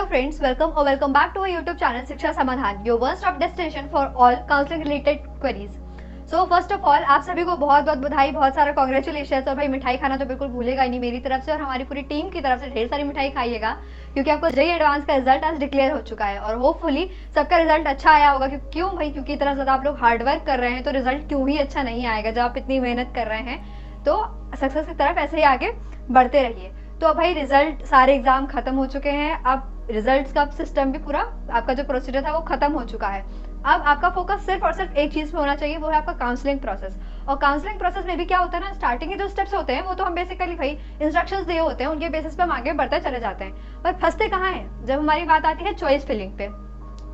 friends, welcome back to our YouTube channel शिक्षा समाधान, your one stop destination for all counseling related queries. So first of all, आप सभी को बहुत बहुत बधाई, बहुत सारा कॉन्ग्रेचुलेशन। और भाई मिठाई खाना तो बिल्कुल भूलेगा ही नहीं मेरी तरफ से और हमारी पूरी टीम की तरफ से ढेर सारी मिठाई खाइएगा, क्योंकि आपको जेईई एडवांस का रिजल्ट आज डिक्लेयर हो चुका है और होपफुली सबका रिजल्ट अच्छा आया होगा। क्यों भाई? क्योंकि इतना ज़्यादा आप लोग हार्डवर्क कर रहे हैं तो रिजल्ट क्यों ही अच्छा नहीं आएगा। जब आप इतनी मेहनत कर रहे हैं तो सक्सेस की तरफ ऐसे ही आगे बढ़ते रहिए। तो भाई रिजल्ट, सारे एग्जाम खत्म हो चुके हैं। अब रिजल्ट्स का सिस्टम भी पूरा, आपका जो प्रोसीजर था वो खत्म हो चुका है। अब आपका फोकस सिर्फ और सिर्फ एक चीज पे होना चाहिए, वो है आपका काउंसलिंग प्रोसेस। और काउंसलिंग प्रोसेस में भी क्या होता है ना, स्टार्टिंग के जो स्टेप्स होते हैं वो तो हम बेसिकली भाई इंस्ट्रक्शंस दिए होते हैं, उनके बेसिस पे हम आगे बढ़ते चले जाते हैं। पर फंसते कहाँ हैं? जब हमारी बात आती है चॉइस फिलिंग पे।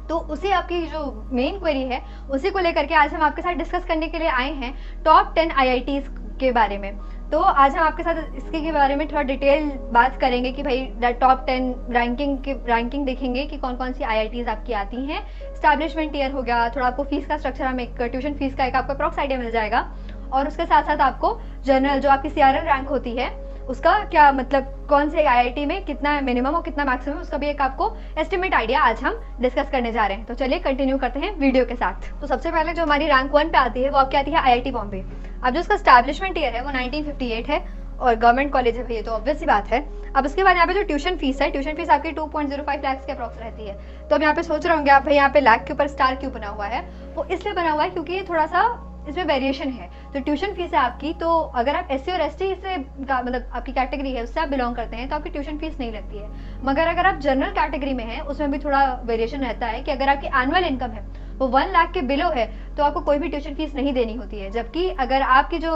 तो उसी आपकी जो मेन क्वेरी है उसी को लेकर के आज हम आपके साथ डिस्कस करने के लिए आए हैं टॉप 10 IITs के बारे में। तो आज हम आपके साथ इसके के बारे में थोड़ा डिटेल बात करेंगे कि भाई टॉप 10 रैंकिंग देखेंगे कि कौन कौन सी IITs आपकी आती हैं। स्टैब्लिशमेंट ईयर हो गया, थोड़ा आपको फीस का स्ट्रक्चर, हम एक ट्यूशन फीस का एक आपको अप्रॉक्स आइडिया मिल जाएगा। और उसके साथ साथ आपको जनरल जो आपकी CRL रैंक होती है उसका क्या मतलब, कौन से IIT में कितना मिनिमम और कितना मैक्सिमम, उसका भी एक आपको एस्टिमेट आइडिया आज हम डिस्कस करने जा रहे हैं। तो चलिए कंटिन्यू करते हैं वीडियो के साथ। तो सबसे पहले जो हमारी रैंक 1 पे आती है वो आपकी आती है IIT बॉम्बे। अब जो उसका स्टैब्लिशमेंट ईयर है वो 1958 है और गवर्नमेंट कॉलेज है, ये तो ऑब्वियस सी बात है। अब उसके बाद यहाँ पे जो ट्यूशन फीस है, ट्यूशन फीस आपकी 2.05 लाख के अप्रॉक्स रहती है। तो अब यहाँ पे सोच रहे होंगे आप भाई यहाँ पे लाख के ऊपर स्टार क्यों बना हुआ है? वो इसलिए बना हुआ है क्योंकि ये थोड़ा सा इसमें वेरिएशन है। तो ट्यूशन फीस है आपकी, तो अगर आप SC और ST से मतलब आपकी कैटेगरी है उससे आप बिलोंग करते हैं तो आपकी ट्यूशन फीस नहीं लगती है। मगर अगर आप जनरल कैटेगरी में हैं उसमें भी थोड़ा वेरिएशन रहता है कि अगर आपकी एनुअल इनकम है वो 1 लाख के बिलो है तो आपको कोई भी ट्यूशन फीस नहीं देनी होती है। जबकि अगर आपकी जो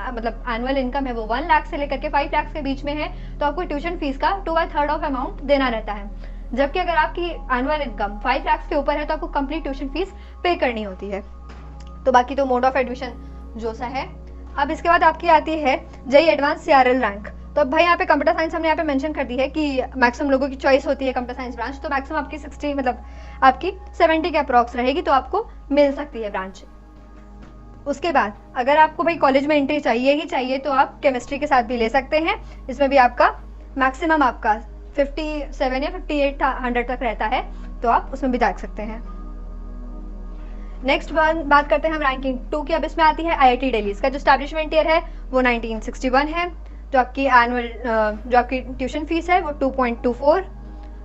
मतलब एनुअल इनकम है वो 1 लाख से लेकर के 5 लाख के बीच में है तो आपको ट्यूशन फीस का 2/3 ऑफ अमाउंट देना रहता है। जबकि अगर आपकी एनुअल इनकम 5 लाख के ऊपर है तो आपको कंप्लीट ट्यूशन फीस पे करनी होती है। तो बाकी तो मोड ऑफ एडमिशन जो सा है। अब इसके बाद आपकी आती है जेईई एडवांस CRL रैंक। तो अब भाई यहाँ पे कंप्यूटर साइंस हमने यहाँ पे मेंशन कर दी है कि मैक्सिमम लोगों की चॉइस होती है कंप्यूटर साइंस ब्रांच, तो मैक्सिमम आपकी 60 मतलब आपकी 70 के अप्रॉक्स रहेगी तो आपको मिल सकती है ब्रांच। उसके बाद अगर आपको भाई कॉलेज में एंट्री चाहिए ही चाहिए तो आप केमिस्ट्री के साथ भी ले सकते हैं। इसमें भी आपका मैक्सिमम आपका 57 या 5800 तक रहता है, तो आप उसमें भी जा सकते हैं। नेक्स्ट बात करते हैं हम रैंकिंग 2 की। अब इसमें आती है IIT दिल्ली। इसका जो स्टैब्लिशमेंट ईयर है वो 1961 है। जो आपकी एनुअल जो आपकी ट्यूशन फीस है वो 2.24।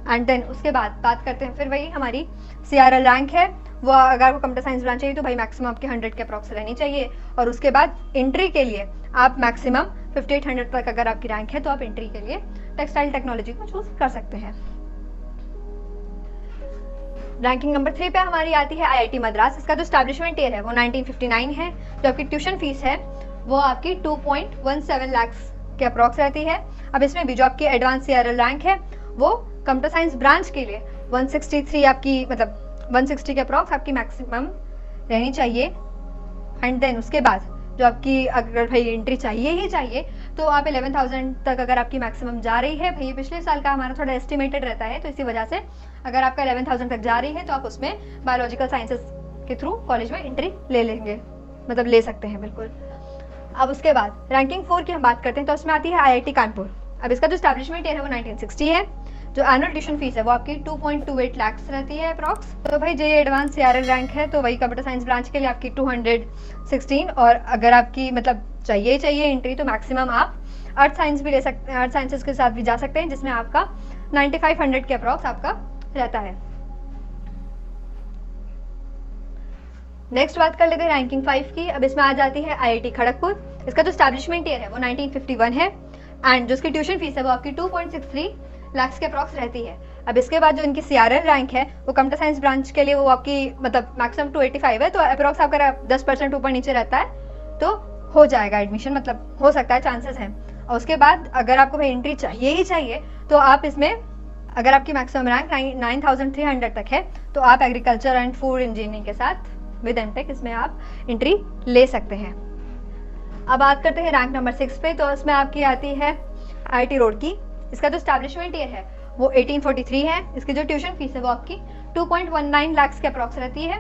एंड देन उसके बाद बात करते हैं फिर वही हमारी CRL रैंक है वो, अगर आपको कंप्यूटर साइंस ब्रांच चाहिए तो भाई मैक्सिमम आपकी 100 के अप्रॉक्स रहनी चाहिए। और उसके बाद एंट्री के लिए आप मैक्सिमम 5800 तक अगर आपकी रैंक है तो आप एंट्री के लिए टेक्सटाइल टेक्नोलॉजी को चूज कर सकते हैं। रैंकिंग नंबर 3 पे हमारी आती है IIT मद्रास। इसका जो स्टैब्लिशमेंट ईयर है वो 1959 है। जो आपकी ट्यूशन फीस है वो आपकी 2.17 लाख के अप्रॉक्स रहती है। अब इसमें भी जो आपकी एडवांस CRL रैंक है वो कंप्यूटर साइंस ब्रांच के लिए 163 आपकी मतलब 160 के अप्रॉक्स आपकी मैक्सिमम रहनी चाहिए। एंड देन उसके बाद जो आपकी अगर भाई एंट्री चाहिए ही चाहिए तो आप 11,000 तक अगर आपकी मैक्सिमम जा रही है, भाई पिछले साल का हमारा थोड़ा एस्टिमेटेड रहता है तो इसी वजह से अगर आपका 11,000 तक जा रही है तो आप उसमें बायोलॉजिकल साइंसेस के थ्रू कॉलेज में एंट्री ले लेंगे, मतलब ले सकते हैं बिल्कुल। अब उसके बाद रैंकिंग 4 की हम बात करते हैं तो उसमें आती है IIT कानपुर। अब इसका जो स्टैब्लिशमेंट ईयर है वो 1960 है। जो एनुअल ट्यूशन फीस है वो आपकी 2.28 लाख रहती है अप्रॉक्स। तो भाई जेईई एडवांस CRL रैंक है तो वही कंप्यूटर साइंस ब्रांच के लिए आपकी 216। और अगर आपकी मतलब चाहिए एंट्री तो मैक्सिमम आप अर्थ साइंस भी ले सकते हैं, अर्थ साइंसेस के साथ भी जा सकते हैं जिसमें आपका 9500 के अप्रॉक्स आपका रहता है। नेक्स्ट बात कर लेते हैं रैंकिंग 5 की। अब इसमें आ जाती है IIT खड़गपुर। इसका जो स्टैब्लिशमेंट ईयर है वो 1951 है एंड जो इसकी ट्यूशन फीस है वो आपकी 2.63 लाख के अप्रॉक्स रहती है। अब इसके बाद जो इनकी CRL रैंक है वो कंप्यूटर साइंस ब्रांच के लिए वो आपकी मतलब मैक्सिमम 285 है, तो अप्रॉक्स आपका 10% ऊपर नीचे रहता है तो हो जाएगा एडमिशन, मतलब हो सकता है, चांसेस हैं। और उसके बाद अगर आपको भाई एंट्री चाहिए ही चाहिए तो आप इसमें अगर आपकी मैक्सिमम रैंक 9300 तक है तो आप एग्रीकल्चर एंड फूड इंजीनियरिंग के साथ विद MTech इसमें आप एंट्री ले सकते हैं। अब बात करते हैं रैंक नंबर 6 पे। तो इसमें आपकी आती है IIT रुड़की। इसका जो स्टैब्लिशमेंट ईयर है वो 1843 है। इसकी जो ट्यूशन फीस है वो आपकी 2.19 लाख के अप्रॉक्स रहती है।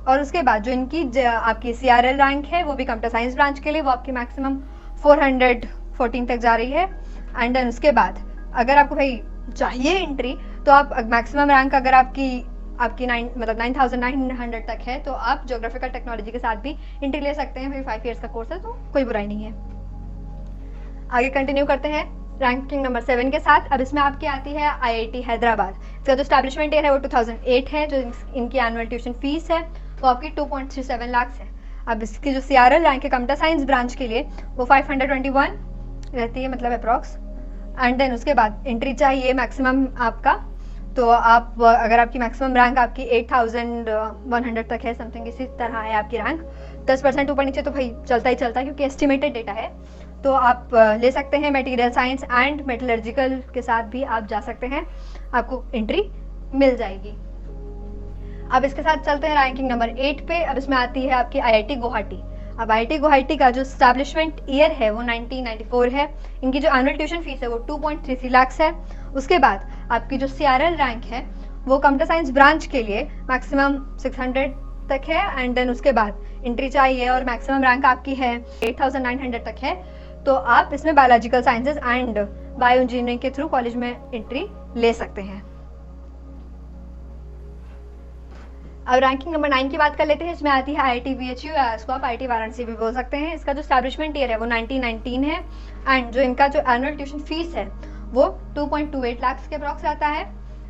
और उसके बाद जो इनकी आपकी CRL रैंक है वो भी कंप्यूटर साइंस ब्रांच के लिए वो आपकी मैक्सिमम 414 तक जा रही है। एंड देन उसके बाद अगर आपको भाई चाहिए एंट्री तो आप मैक्सिमम रैंक अगर आपकी 9,900 तक है तो आप ज्योग्राफिकल टेक्नोलॉजी के साथ भी एंट्री ले सकते हैं। भाई 5 ईयर्स का कोर्स है तो कोई बुराई नहीं है। आगे कंटिन्यू करते हैं रैंकिंग नंबर 7 के साथ। अब इसमें आपकी आती है IIT हैदराबाद। इसका जो स्टैब्लिशमेंट ईयर है वो 2008 है। जो इनकी एनुअल ट्यूशन फीस है वो आपकी 2.37 लाख है। अब इसकी जो CRL रैंक है कंप्यूटर साइंस ब्रांच के लिए वो 521 रहती है, मतलब अप्रॉक्स। एंड देन उसके बाद एंट्री चाहिए मैक्सिमम आपका, तो आप अगर आपकी मैक्सिमम रैंक आपकी 8,100 तक है, समथिंग इसी तरह है आपकी रैंक, 10% ऊपर नीचे तो भाई चलता ही चलता है क्योंकि एस्टिमेटेड डेटा है। तो आप ले सकते हैं। मटेरियल साइंस एंड मेटलर्जिकल के साथ भी आप जा सकते हैं, आपको एंट्री मिल जाएगी। अब इसके साथ चलते हैं रैंकिंग नंबर 8 पे। अब इसमें आती है आपकी IIT गुवाहाटी। अब IIT गुवाहाटी का जो स्टैब्लिशमेंट ईयर है वो 1994 है। इनकी जो एनुअल ट्यूशन फीस है वो 2.33 लाख है। उसके बाद आपकी जो CRL रैंक है वो कंप्यूटर साइंस ब्रांच के लिए मैक्सिमम 600 तक है। एंड देन उसके बाद एंट्री चाहिए और मैक्सिमम रैंक आपकी है 8,900 तक है। तो आप इसमें biological sciences and bio engineering के थ्रू कॉलेज में एंट्री ले सकते हैं। अब रैंकिंग नंबर 9 की बात कर लेते हैं। इसमें आती है IIT BHU, या इसको आप IIT वाराणसी भी बोल सकते हैं। इसका जो स्टैब्लिशमेंट ईयर है वो 1919 है। एंड जो इनका जो एनुअल ट्यूशन फीस है वो 2.28 लाख के अप्रॉक्स आता है।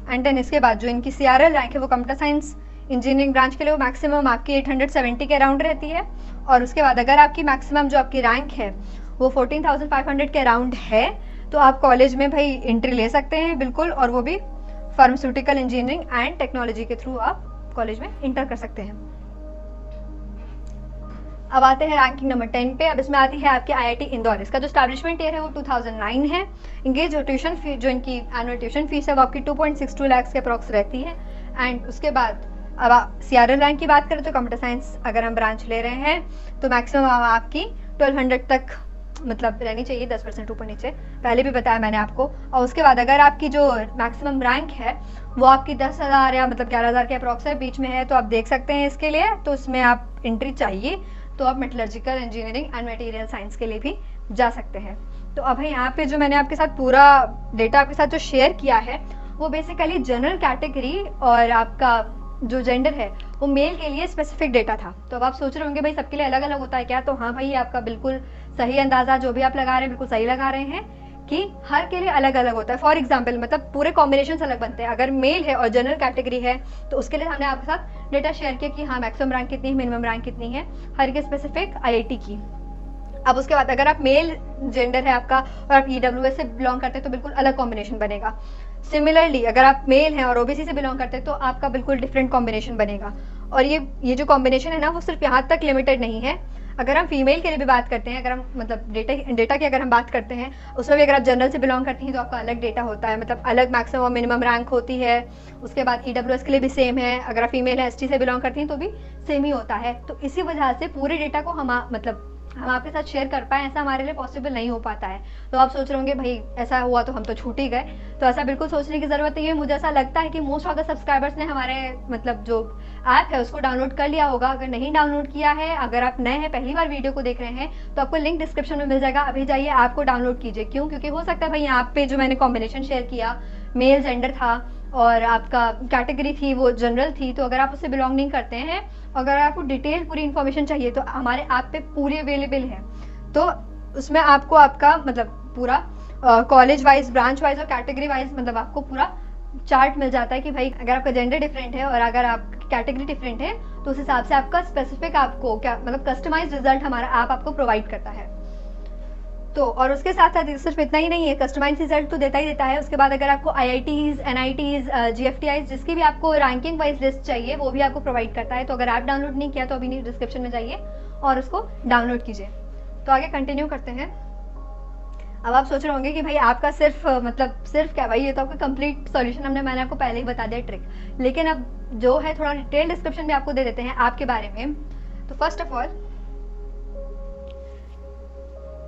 एंड देन इसके बाद जो इनकी CRL रैंक है वो कंप्यूटर साइंस इंजीनियरिंग ब्रांच के लिए वो मैक्सिमम आपकी 870 के अराउंड रहती है। और उसके बाद अगर आपकी मैक्सिमम जो आपकी रैंक है वो 14,500 के अराउंड है तो आप कॉलेज में भाई एंट्री ले सकते हैं बिल्कुल, और वो भी फार्मास्यूटिकल इंजीनियरिंग एंड टेक्नोलॉजी के थ्रू आप कॉलेज में इंटर कर सकते हैं। अब आते हैं रैंकिंग नंबर 10 पे। अब इसमें आती है आपकी IIT इंदौर। इसका जो स्टैब्लिशमेंट ईयर है वो 2009 है। इनकी जो ट्यूशन फीस, जो इनकी एनुअल ट्यूशन फीस है वो आपकी 2.62 लाख के अप्रॉक्स रहती है। एंड उसके बाद अब आप CRL रैंक की बात करें तो कंप्यूटर साइंस अगर हम ब्रांच ले रहे हैं तो मैक्सिमम आपकी 1200 तक मतलब रहनी चाहिए, 10% ऊपर नीचे, पहले भी बताया मैंने आपको। और उसके बाद अगर आपकी जो मैक्सिमम रैंक है वो आपकी 10,000 या मतलब 11,000 के अप्रॉक्स है, बीच में है, तो आप देख सकते हैं इसके लिए। तो उसमें आप एंट्री चाहिए तो आप metallurgical engineering and material science के लिए भी जा सकते हैं। तो अब यहाँ पे जो मैंने आपके साथ पूरा डेटा आपके साथ जो शेयर किया है वो बेसिकली जनरल कैटेगरी और आपका जो जेंडर है वो मेल के लिए स्पेसिफिक डेटा था। तो अब आप सोच रहे होंगे भाई सबके लिए अलग अलग होता है क्या? तो हाँ भाई, आपका बिल्कुल सही अंदाजा जो भी आप लगा रहे हैं बिल्कुल सही लगा रहे हैं कि हर के लिए अलग अलग होता है। फॉर एग्जाम्पल मतलब पूरे कॉम्बिनेशन अलग बनते हैं। अगर मेल है और जनरल कैटेगरी है तो उसके लिए हमने आपके साथ डेटा शेयर किया कि हाँ मैक्सिमम रैंक कितनी है, मिनिमम रैंक कितनी है हर के स्पेसिफिक IIT की। अब उसके बाद अगर आप मेल जेंडर है आपका और आप EWS से बिलोंग करते हैं तो बिल्कुल अलग कॉम्बिनेशन बनेगा। सिमिलरली अगर आप मेल हैं और OBC से बिलोंग करते हैं तो आपका बिल्कुल डिफरेंट कॉम्बिनेशन बनेगा। और ये जो कॉम्बिनेशन है ना वो सिर्फ यहाँ तक लिमिटेड नहीं है। अगर हम फीमेल के लिए भी बात करते हैं, अगर हम मतलब डेटा की अगर हम बात करते हैं उसमें भी अगर आप जनरल से बिलोंग करती हैं तो आपका अलग डेटा होता है, मतलब अलग मैक्सिमम और मिनिमम रैंक होती है। उसके बाद EWS के लिए भी सेम है। अगर आप फीमेल है ST से बिलोंग करती हैं तो भी सेम ही होता है। तो इसी वजह से पूरे डेटा को हम आपके साथ शेयर कर पाए ऐसा हमारे लिए पॉसिबल नहीं हो पाता है। तो आप सोच रहे होंगे भाई ऐसा हुआ तो हम तो छूट ही गए। तो ऐसा बिल्कुल सोचने की ज़रूरत नहीं है। मुझे ऐसा लगता है कि मोस्ट ऑफ द सब्सक्राइबर्स ने हमारे मतलब जो ऐप है उसको डाउनलोड कर लिया होगा। अगर नहीं डाउनलोड किया है, अगर आप नए हैं पहली बार वीडियो को देख रहे हैं तो आपको लिंक डिस्क्रिप्शन में मिल जाएगा, अभी जाइए ऐप को डाउनलोड कीजिए। क्यों? क्योंकि हो सकता है भाई यहाँ पे जो मैंने कॉम्बिनेशन शेयर किया मेल जेंडर था और आपका कैटेगरी थी वो जनरल थी, तो अगर आप उससे बिलोंग नहीं करते हैं, अगर आपको डिटेल पूरी इन्फॉर्मेशन चाहिए तो हमारे ऐप पे पूरी अवेलेबल है। तो उसमें आपको आपका मतलब पूरा कॉलेज वाइज, ब्रांच वाइज और कैटेगरी वाइज मतलब आपको पूरा चार्ट मिल जाता है कि भाई अगर आपका जेंडर डिफरेंट है और अगर आपकी कैटेगरी डिफरेंट है तो उस हिसाब से आपका स्पेसिफिक आपको क्या मतलब कस्टमाइज्ड रिजल्ट हमारा ऐप आपको प्रोवाइड करता है। तो और उसके साथ साथ सिर्फ इतना ही नहीं है, कस्टमाइज रिजल्ट तो देता ही देता है। उसके बाद अगर आपको IITs, NITs, GFTIs जिसकी भी आपको रैंकिंग वाइज लिस्ट चाहिए वो भी आपको प्रोवाइड करता है। तो अगर ऐप डाउनलोड नहीं किया तो अभी डिस्क्रिप्शन में जाइए और उसको डाउनलोड कीजिए। तो आगे कंटिन्यू करते हैं। अब आप सोच रहे होंगे कि भाई आपका सिर्फ क्या भाई, ये तो आपका कंप्लीट सॉल्यूशन मैंने आपको पहले ही बता दिया ट्रिक। लेकिन अब जो है थोड़ा डिटेल डिस्क्रिप्शन में आपको दे देते हैं ऐप के बारे में। तो फर्स्ट ऑफ ऑल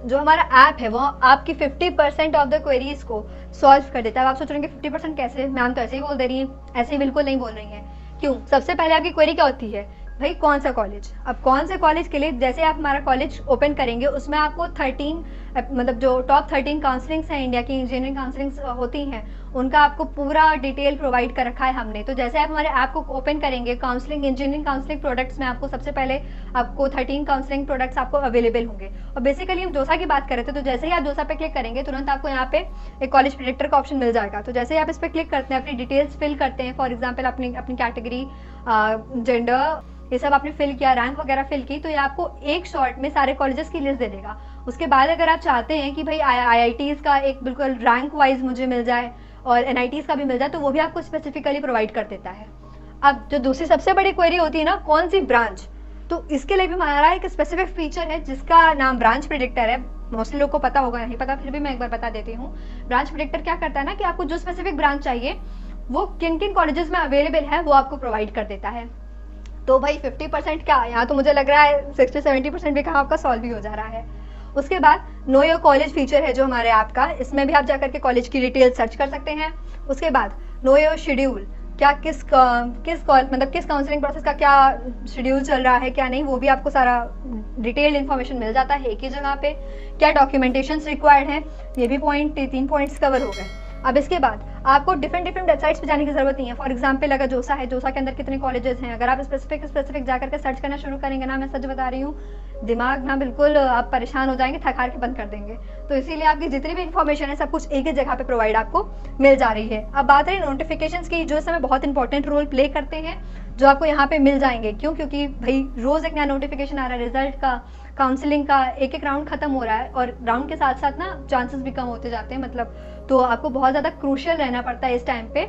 जो हमारा ऐप है वो आपकी 50% ऑफ द क्वेरीज को सॉल्व कर देता है। आप सोच रहे हैं कि 50% कैसे? मैम तो ऐसे ही बोल दे रही है। ऐसे ही बिल्कुल नहीं बोल रही है। क्यों? सबसे पहले आपकी क्वेरी क्या होती है भाई कौन सा कॉलेज, अब कौन से कॉलेज के लिए, जैसे आप हमारा कॉलेज ओपन करेंगे उसमें आपको 13 मतलब जो टॉप 13 काउंसलिंग्स हैं इंडिया की, इंजीनियरिंग काउंसलिंग्स होती हैं, उनका आपको पूरा डिटेल प्रोवाइड कर रखा है हमने। तो जैसे आप हमारे ऐप को ओपन करेंगे, काउंसलिंग इंजीनियरिंग काउंसलिंग प्रोडक्ट्स में आपको सबसे पहले आपको 13 काउंसलिंग प्रोडक्ट्स आपको अवेलेबल होंगे। और बेसिकली हम जोसा की बात कर रहे थे, तो जैसे ही आप जोसा पे क्लिक करेंगे तुरंत आपको यहाँ पे एक कॉलेज प्रेडिक्टर का ऑप्शन मिल जाएगा। तो जैसे ही आप इस पर क्लिक करते हैं, अपनी डिटेल्स फिल करते हैं, फॉर एग्जाम्पल अपनी कैटेगरी, जेंडर, ये सब आपने फिल किया, रैंक वगैरह फिल की, तो ये आपको एक शॉट में सारे कॉलेजेस की लिस्ट दे देगा। उसके बाद अगर आप चाहते हैं कि भाई IITs का एक बिल्कुल रैंक वाइज मुझे मिल जाए और NITs का भी मिल जाए, तो वो भी आपको स्पेसिफिकली प्रोवाइड कर देता है। अब जो दूसरी सबसे बड़ी क्वेरी होती है ना, कौन सी ब्रांच, तो इसके लिए भी हमारा एक स्पेसिफिक फीचर है जिसका नाम ब्रांच प्रेडिक्टर है। मोस्टली लोग को पता होगा, नहीं पता फिर भी मैं एक बार बता देती हूँ। ब्रांच प्रेडिक्टर क्या करता है ना कि आपको जो स्पेसिफिक ब्रांच चाहिए वो किन किन कॉलेजेस में अवेलेबल है वो आपको प्रोवाइड कर देता है। तो भाई 50% क्या, यहाँ तो मुझे लग रहा है 60-70% भी काम आपका सॉल्व भी हो जा रहा है। उसके बाद नो योर कॉलेज फीचर है जो हमारे ऐप का, इसमें भी आप जाकर के कॉलेज की डिटेल सर्च कर सकते हैं। उसके बाद नो योर शेड्यूल, क्या किस काउंसलिंग प्रोसेस का क्या शेड्यूल चल रहा है क्या नहीं, वो भी आपको सारा डिटेल्ड इन्फॉर्मेशन मिल जाता है एक ही जगह पे। क्या डॉक्यूमेंटेशन रिक्वायर्ड है, ये भी 3 पॉइंट्स कवर हो गए। अब इसके बाद आपको डिफरेंट वेबसाइट्स पे जाने की जरूरत नहीं है। फॉर एग्जांपल अगर जोसा है, जोसा के अंदर कितने कॉलेजेस हैं, अगर आप स्पेसिफिक जाकर के सर्च करना शुरू करेंगे ना, मैं सच बता रही हूँ, दिमाग ना बिल्कुल आप परेशान हो जाएंगे, थक हार के बंद कर देंगे। तो इसीलिए आपकी जितनी भी इन्फॉर्मेशन है सब कुछ एक ही जगह पे प्रोवाइड आपको मिल जा रही है। अब बात रही नोटिफिकेशंस की, जो इस समय बहुत इंपॉर्टेंट रोल प्ले करते हैं, जो आपको यहाँ पे मिल जाएंगे। क्यों? क्योंकि भाई रोज एक नया नोटिफिकेशन आ रहा है रिजल्ट का, काउंसलिंग का, एक राउंड खत्म हो रहा है और राउंड के साथ साथ ना चांसेस भी कम होते जाते हैं, मतलब तो आपको बहुत ज़्यादा क्रूशियल रहना पड़ता है इस टाइम पे,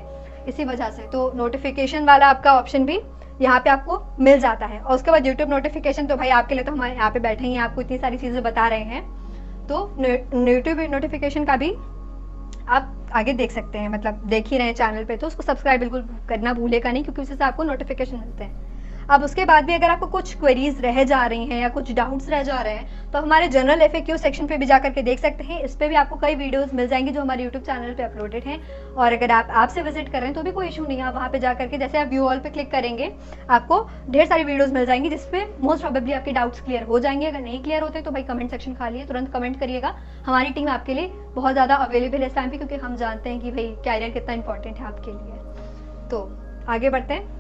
इसी वजह से। तो नोटिफिकेशन वाला आपका ऑप्शन भी यहाँ पे आपको मिल जाता है। और उसके बाद यूट्यूब नोटिफिकेशन, तो भाई आपके लिए तो हमारे यहाँ पे बैठे ही आपको इतनी सारी चीज़ें बता रहे हैं, तो यूट्यूब नोटिफिकेशन का भी आप आगे देख सकते हैं, मतलब देख ही रहे हैं चैनल पे, तो उसको सब्सक्राइब बिल्कुल करना भूलेगा नहीं, क्योंकि उससे आपको नोटिफिकेशन मिलते हैं। अब उसके बाद भी अगर आपको कुछ क्वेरीज रह जा रही हैं या कुछ डाउट्स रह जा रहे हैं, तो हमारे जनरल FAQ सेक्शन पे भी जाकर के देख सकते हैं। इस पे भी आपको कई वीडियोस मिल जाएंगी जो हमारे यूट्यूब चैनल पे अपलोडेड हैं। और अगर आप ऐप से विजिट कर रहे हैं तो भी कोई इशू नहीं है, आप वहाँ पे जाकर के जैसे आप व्यू ऑल पे क्लिक करेंगे आपको ढेर सारी वीडियोज मिल जाएंगी, जिसपे मोस्ट प्रोबेबली आपके डाउट्स क्लियर हो जाएंगे। अगर नहीं क्लियर होते तो भाई कमेंट सेक्शन खाली है, तुरंत कमेंट करिएगा, हमारी टीम आपके लिए बहुत ज़्यादा अवेलेबल है इस टाइम पे, क्योंकि हम जानते हैं कि भाई कैरियर कितना इंपॉर्टेंट है आपके लिए। तो आगे बढ़ते हैं।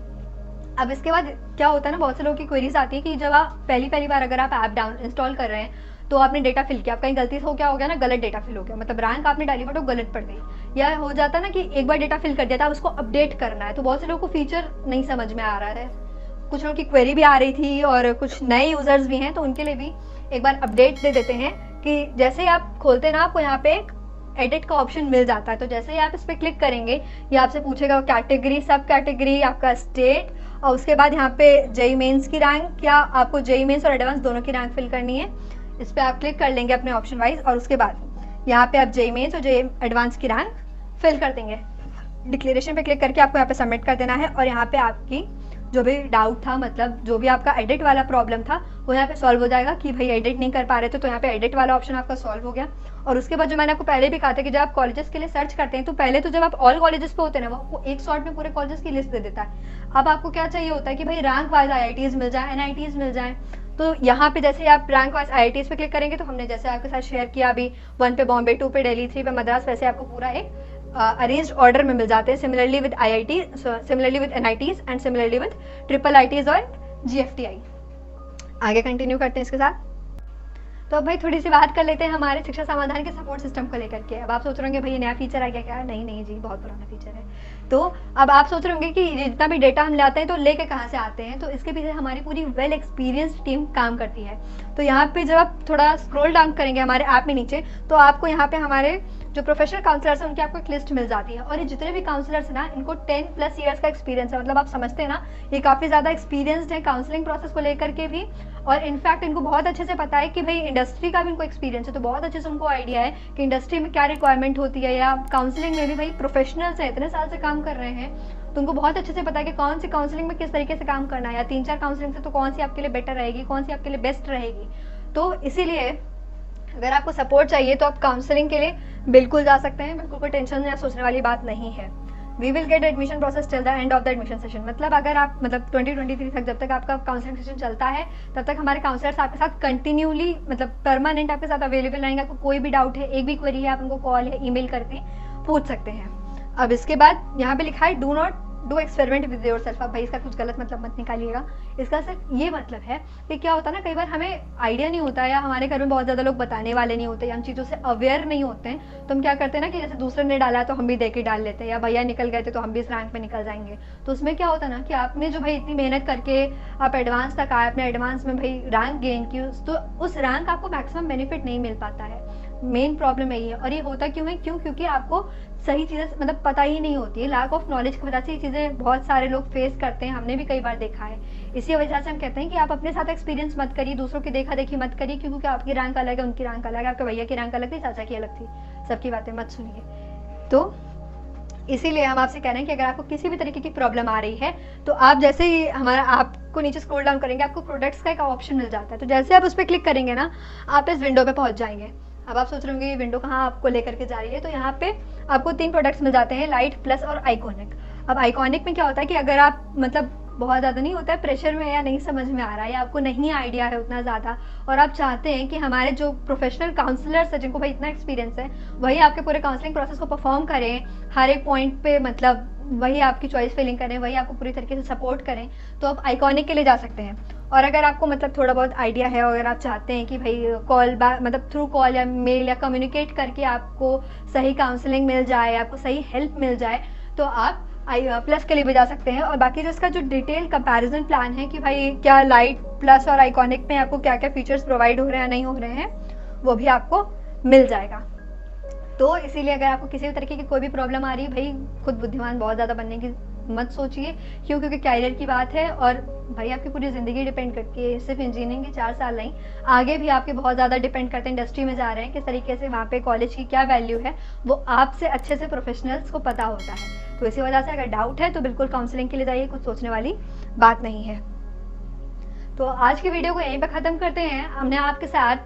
अब इसके बाद क्या होता है ना, बहुत से लोगों की क्वेरीज आती है कि जब आप पहली बार अगर आप ऐप इंस्टॉल कर रहे हैं तो आपने डेटा फिल किया, आप कहीं गलती से क्या हो गया ना, गलत डेटा फिल हो गया, मतलब रैंक आपने डाली बट वो गलत पड़ गई, या हो जाता ना कि एक बार डेटा फिल कर दिया था, उसको अपडेट करना है। तो बहुत से लोगों को फीचर नहीं समझ में आ रहा है, कुछ लोगों की क्वेरी भी आ रही थी और कुछ नए यूजर्स भी हैं, तो उनके लिए भी एक बार अपडेट दे देते हैं कि जैसे ही आप खोलते हैं ना, आपको यहाँ पे एक एडिट का ऑप्शन मिल जाता है। तो जैसे ही आप इस पर क्लिक करेंगे, ये आपसे पूछेगा कैटेगरी, सब कैटेगरी, आपका स्टेट, और उसके बाद यहाँ पे जेई मेंस की रैंक, क्या आपको जेई मेंस और एडवांस दोनों की रैंक फिल करनी है, इस पर आप क्लिक कर लेंगे अपने ऑप्शन वाइज, और उसके बाद यहाँ पे आप जेई मेंस और जेई एडवांस की रैंक फिल कर देंगे। डिक्लेरेशन पे क्लिक करके आपको यहाँ पे सबमिट कर देना है, और यहाँ पे आपकी जो भी डाउट था, मतलब जो भी आपका एडिट वाला प्रॉब्लम था, वो यहाँ पे सॉल्व हो जाएगा कि भाई एडिट नहीं कर पा रहे थे, तो यहाँ पे एडिट वाला ऑप्शन आपका सॉल्व हो गया। और उसके बाद जो मैंने आपको पहले भी कहा था कि जब आप कॉलेजेस के लिए सर्च करते हैं, तो पहले तो जब आप ऑल कॉलेजेस पे होते हैं ना, वो आपको एक शॉट में पूरे कॉलेजेस की लिस्ट दे देता है। अब आपको क्या चाहिए होता है कि भाई रैंक वाइज IITs मिल जाए, NITs मिल जाए। तो यहाँ पे जैसे आप रैंक वाइज IITs पे क्लिक करेंगे, तो हमने जैसे आपके साथ शेयर किया अभी 1 पे बॉम्बे, 2 पे दिल्ली, 3 पे मद्रास, वैसे आपको पूरा एक अरेंज्ड ऑर्डर में मिल जाते हैं। Similarly with NITs and similarly with IIITs और GFTI। आगे कंटिन्यू करते हैं इसके साथ। तो अब भाई थोड़ी सी बात कर लेते हैं हमारे शिक्षा समाधान के सपोर्ट सिस्टम को लेकर के। अब आप सोच रहे होंगे भाई ये नया फीचर आ गया क्या? नहीं जी, बहुत पुराना फीचर है। तो अब आप सोच रहे होंगे कि जितना भी डेटा हम लाते हैं तो लेके कहाँ से आते हैं, तो इसके पीछे हमारी पूरी वेल एक्सपीरियंस्ड टीम काम करती है। तो यहाँ पे जब आप थोड़ा स्क्रॉल डाउन करेंगे हमारे ऐप में नीचे, तो आपको यहाँ पे हमारे जो प्रोफेशनल काउंसलर्स हैं उनकी आपको एक लिस्ट मिल जाती है। और ये जितने भी काउंसलर्स हैं ना, इनको 10+ ईयर्स का एक्सपीरियंस है, मतलब आप समझते हैं ना, ये काफ़ी ज़्यादा एक्सपीरियंसड है काउंसलिंग प्रोसेस को लेकर के भी। और इनफैक्ट इनको बहुत अच्छे से पता है कि भाई इंडस्ट्री का भी इनको एक्सपीरियंस है, तो बहुत अच्छे से उनको आइडिया है कि इंडस्ट्री में क्या रिक्वायरमेंट होती है, या काउंसलिंग में भी भाई प्रोफेशनल्स हैं, इतने साल से काम कर रहे हैं, तो उनको बहुत अच्छे से पता है कि कौन सी काउंसलिंग में किस तरीके से काम करना है, या 3-4 काउंसलिंग से तो कौन सी आपके लिए बेटर रहेगी, कौन सी आपके लिए बेस्ट रहेगी। तो इसीलिए अगर आपको सपोर्ट चाहिए तो आप काउंसलिंग के लिए बिल्कुल जा सकते हैं, बिल्कुल कोई टेंशन या सोचने वाली बात नहीं है। We will get admission process till the end of the admission session. मतलब अगर आप मतलब 2023 तक जब तक आपका काउंसलिंग सेशन चलता है तब तक हमारे काउंसलर्स आपके साथ कंटिन्यूली मतलब परमानेंट आपके साथ अवेलेबल रहेंगे। आपको कोई भी डाउट है, एक भी क्वेरी है, आप उनको कॉल या ईमेल करके पूछ सकते हैं। अब इसके बाद यहाँ पे लिखा है do not do experiment with your self. अब भाई इसका कुछ गलत मतलब मत निकालिएगा। इसका सिर्फ ये मतलब है कि क्या होता है ना, कई बार हमें आइडिया नहीं होता या हमारे घर में बहुत ज़्यादा लोग बताने वाले नहीं होते या हम चीज़ों से अवेयर नहीं होते हैं, तो हम क्या करते हैं ना कि जैसे दूसरे ने डाला तो हम भी देख के डाल लेते हैं, या भैया निकल गए थे तो हम भी इस रैंक में निकल जाएंगे। तो उसमें क्या होता है ना कि आपने जो भाई इतनी मेहनत करके आप एडवांस तक आए, अपने एडवांस में भाई रैंक गेन की, तो उस रैंक आपको मैक्सिमम बेनिफिट नहीं मिल पाता है। मेन प्रॉब्लम यही है। और ये होता क्यों है? क्योंकि आपको सही चीज़ें मतलब पता ही नहीं होती है। लैक ऑफ नॉलेज की वजह से ये चीज़ें बहुत सारे लोग फेस करते हैं, हमने भी कई बार देखा है। इसी वजह से हम कहते हैं कि आप अपने साथ एक्सपीरियंस मत करिए, दूसरों की देखा देखी मत करिए, क्योंकि आपकी रैंक अलग है, उनकी रैंक अलग है, आपके भैया की रैंक अलग थी, चाचा की अलग थी, सबकी बातें मत सुनिए। तो इसीलिए हम आपसे कह रहे हैं कि अगर आपको किसी भी तरीके की प्रॉब्लम आ रही है तो आप जैसे ही हमारा आपको नीचे स्क्रॉल डाउन करेंगे, आपको प्रोडक्ट्स का एक ऑप्शन मिल जाता है। तो जैसे आप उस पर क्लिक करेंगे ना, आप इस विंडो पे पहुंच जाएंगे। अब आप सोच रहे होंगे ये विंडो कहाँ आपको लेकर के जा रही है, तो यहाँ पे आपको 3 प्रोडक्ट्स मिल जाते हैं, लाइट, प्लस और आइकॉनिक। अब आइकॉनिक में क्या होता है कि अगर आप मतलब बहुत ज़्यादा नहीं होता है प्रेशर में, या नहीं समझ में आ रहा है, या आपको नहीं आइडिया है उतना ज़्यादा, और आप चाहते हैं कि हमारे जो प्रोफेशनल काउंसलर्स हैं जिनको भाई इतना एक्सपीरियंस है, वही आपके पूरे काउंसलिंग प्रोसेस को परफॉर्म करें, हर एक पॉइंट पे मतलब वही आपकी चॉइस फिलिंग करें, वही आपको पूरी तरीके से सपोर्ट करें, तो आप आइकॉनिक के लिए जा सकते हैं। और अगर आपको मतलब थोड़ा बहुत आइडिया है, और अगर आप चाहते हैं कि भाई कॉल बैक मतलब थ्रू कॉल या मेल या कम्युनिकेट करके आपको सही काउंसलिंग मिल जाए, आपको सही हेल्प मिल जाए, तो आप प्लस के लिए भी जा सकते हैं। और बाकी जो इसका जो डिटेल कंपैरिजन प्लान है कि भाई क्या लाइट, प्लस और आइकॉनिक में आपको क्या क्या फीचर्स प्रोवाइड हो रहे हैं, नहीं हो रहे हैं, वो भी आपको मिल जाएगा। तो इसीलिए अगर आपको किसी भी तरीके की कोई भी प्रॉब्लम आ रही है, भाई खुद बुद्धिमान बहुत ज़्यादा बनने की मत सोचिए, क्योंकि कैरियर की बात है और भाई आपकी पूरी ज़िंदगी डिपेंड करती है। सिर्फ इंजीनियरिंग के 4 साल नहीं, आगे भी आपके बहुत ज़्यादा डिपेंड करते हैं। इंडस्ट्री में जा रहे हैं, किस तरीके से वहाँ पे कॉलेज की क्या वैल्यू है, वो आपसे अच्छे से प्रोफेशनल्स को पता होता है। तो इसी वजह से अगर डाउट है तो बिल्कुल काउंसलिंग के लिए जाइए, कुछ सोचने वाली बात नहीं है। तो आज की वीडियो को यहीं पे ख़त्म करते हैं। हमने आपके साथ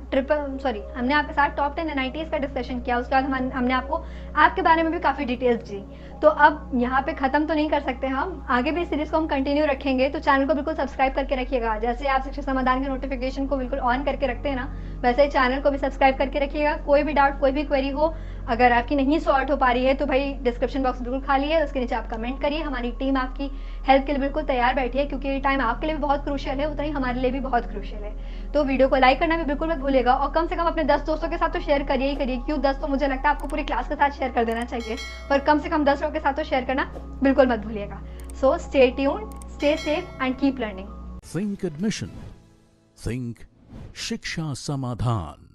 टॉप 10 NITs का डिस्कशन किया। उसके बाद हमने आपको आपके बारे में भी काफ़ी डिटेल्स दी। तो अब यहाँ पे ख़त्म तो नहीं कर सकते हम, आगे भी इस सीरीज़ को हम कंटिन्यू रखेंगे। तो चैनल को बिल्कुल सब्सक्राइब करके रखिएगा। जैसे आप शिक्षा समाधान के नोटिफिकेशन को बिल्कुल ऑन करके रखते हैं ना, वैसे ही चैनल को भी सब्सक्राइब करके रखिएगा। कोई भी डाउट, कोई भी क्वेरी हो, अगर आपकी नहीं सॉल्व हो पा रही है, तो भाई डिस्क्रिप्शन बॉक्स बिल्कुल खाली है, उसके नीचे आप कमेंट करिए। हमारी टीम आपकी हेल्प के लिए बिल्कुल तैयार बैठी है, क्योंकि ये टाइम आपके लिए भी बहुत क्रूशियल है, उतना ही हमारे लिए भी बहुत क्रूशियल है। तो वीडियो को लाइक करना भी बिल्कुल मत भूलिएगा, और कम से कम अपने 10 दोस्तों के साथ तो शेयर करिए ही करिए। क्यों 10, तो मुझे लगता है आपको पूरी क्लास के साथ शेयर कर देना चाहिए, पर कम से कम 10 लोगों के साथ तो शेयर करना बिल्कुल मत भूलिएगा। So stay tuned, stay safe and keep learning. Think admission. Think शिक्षा समाधान।